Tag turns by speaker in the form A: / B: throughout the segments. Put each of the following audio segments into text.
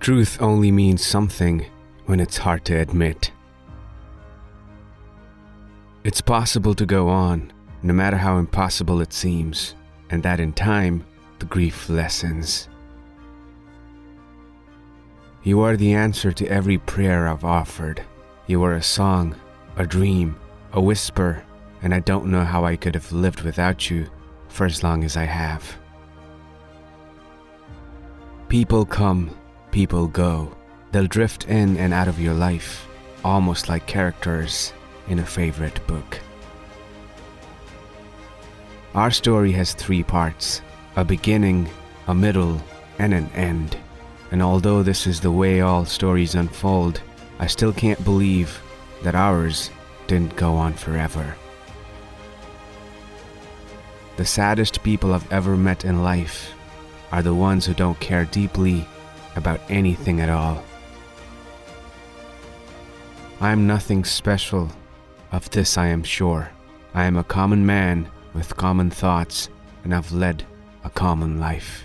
A: Truth only means something when it's hard to admit. It's possible to go on, no matter how impossible it seems, and that in time, the grief lessens. You are the answer to every prayer I've offered. You are a song, a dream, a whisper, and I don't know how I could have lived without you for as long as I have. People come, people go. They'll drift in and out of your life, almost like characters in a favorite book. Our story has 3 parts, a beginning, a middle, and an end. And although this is the way all stories unfold, I still can't believe that ours didn't go on forever. The saddest people I've ever met in life are the ones who don't care deeply about anything at all. I am nothing special, of this I am sure. I am a common man with common thoughts, and I've led a common life.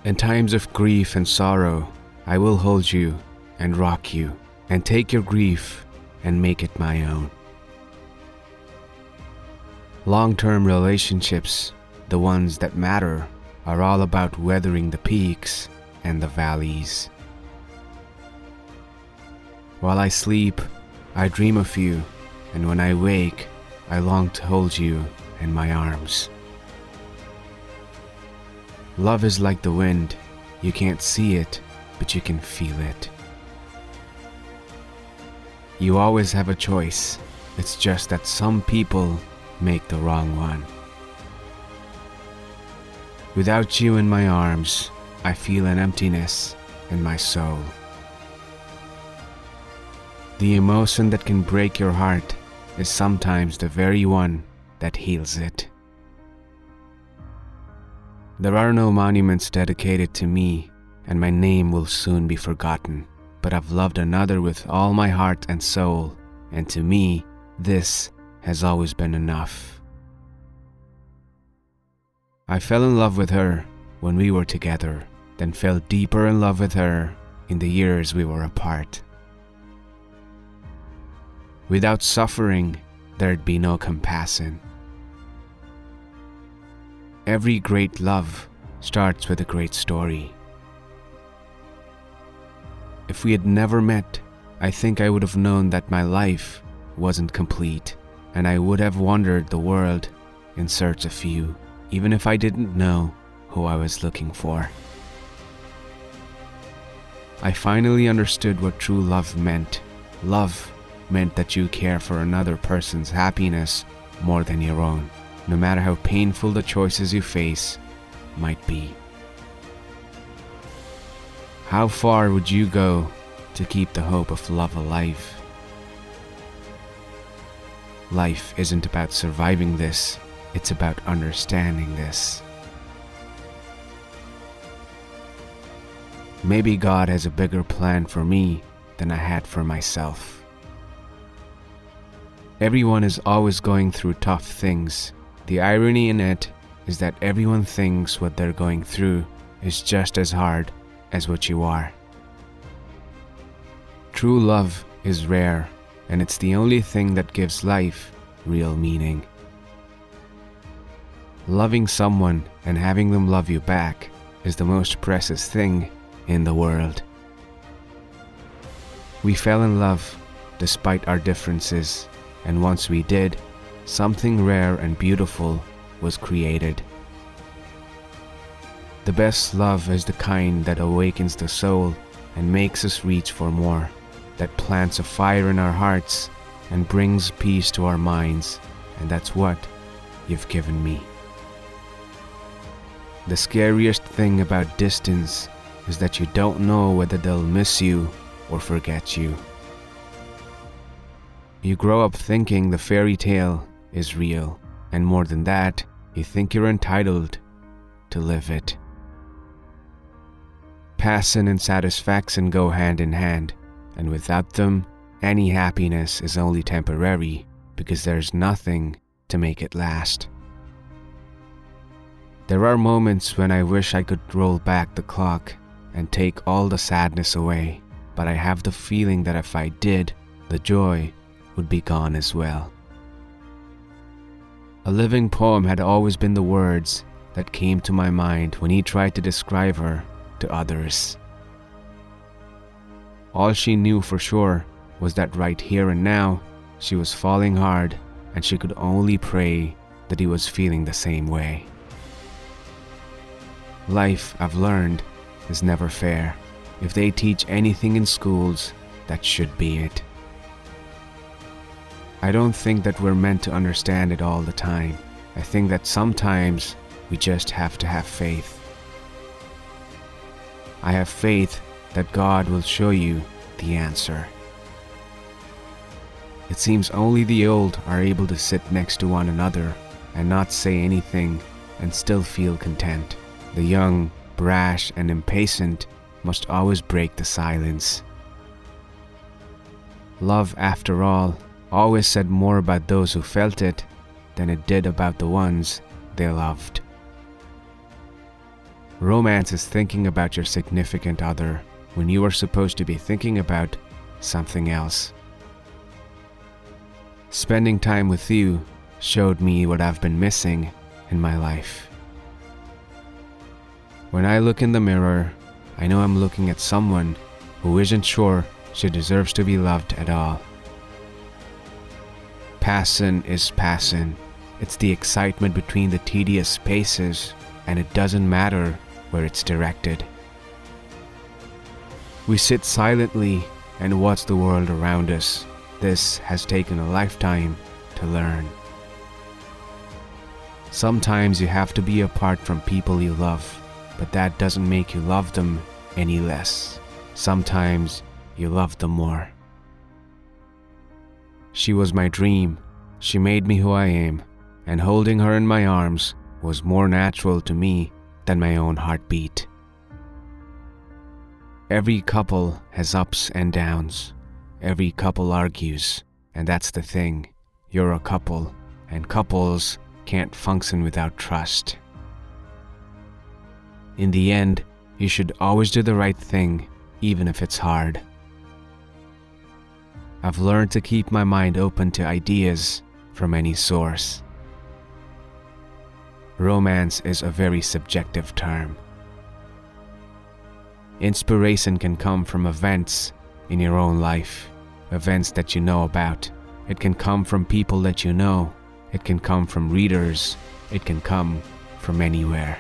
A: In times of grief and sorrow, I will hold you and rock you, and take your grief and make it my own. Long-term relationships, the ones that matter, are all about weathering the peaks and the valleys. While I sleep, I dream of you, and when I wake, I long to hold you in my arms. Love is like the wind. You can't see it, but you can feel it. You always have a choice. It's just that some people make the wrong one. Without you in my arms, I feel an emptiness in my soul. The emotion that can break your heart is sometimes the very one that heals it. There are no monuments dedicated to me, and my name will soon be forgotten, but I've loved another with all my heart and soul, and to me, this has always been enough. I fell in love with her when we were together, then fell deeper in love with her in the years we were apart. Without suffering, there'd be no compassion. Every great love starts with a great story. If we had never met, I think I would have known that my life wasn't complete, and I would have wandered the world in search of you, even if I didn't know who I was looking for. I finally understood what true love meant. Love meant that you care for another person's happiness more than your own, no matter how painful the choices you face might be. How far would you go to keep the hope of love alive? Life isn't about surviving this, it's about understanding this. Maybe God has a bigger plan for me than I had for myself. Everyone is always going through tough things. The irony in it is that everyone thinks what they're going through is just as hard as what you are. True love is rare, and it's the only thing that gives life real meaning. Loving someone and having them love you back is the most precious thing in the world. We fell in love despite our differences, and once we did, something rare and beautiful was created. The best love is the kind that awakens the soul and makes us reach for more, that plants a fire in our hearts and brings peace to our minds, and that's what you've given me. The scariest thing about distance is that you don't know whether they'll miss you or forget you. You grow up thinking the fairy tale is real, and more than that, you think you're entitled to live it. Passion and satisfaction go hand in hand, and without them, any happiness is only temporary because there's nothing to make it last. There are moments when I wish I could roll back the clock and take all the sadness away, but I have the feeling that if I did, the joy would be gone as well. A living poem had always been the words that came to my mind when he tried to describe her to others. All she knew for sure was that right here and now, she was falling hard, and she could only pray that he was feeling the same way. Life, I've learned, is never fair. If they teach anything in schools, that should be it. I don't think that we're meant to understand it all the time. I think that sometimes we just have to have faith. I have faith that God will show you the answer. It seems only the old are able to sit next to one another and not say anything and still feel content. The young, brash, and impatient must always break the silence. Love, after all, always said more about those who felt it than it did about the ones they loved. Romance is thinking about your significant other when you are supposed to be thinking about something else. Spending time with you showed me what I've been missing in my life. When I look in the mirror, I know I'm looking at someone who isn't sure she deserves to be loved at all. Passion is passion. It's the excitement between the tedious spaces, and it doesn't matter where it's directed. We sit silently and watch the world around us. This has taken a lifetime to learn. Sometimes you have to be apart from people you love, but that doesn't make you love them any less. Sometimes you love them more. She was my dream. She made me who I am, and holding her in my arms was more natural to me than my own heartbeat. Every couple has ups and downs. Every couple argues, and that's the thing. You're a couple, and couples can't function without trust. In the end, you should always do the right thing, even if it's hard. I've learned to keep my mind open to ideas from any source. Romance is a very subjective term. Inspiration can come from events in your own life, events that you know about. It can come from people that you know. It can come from readers. It can come from anywhere.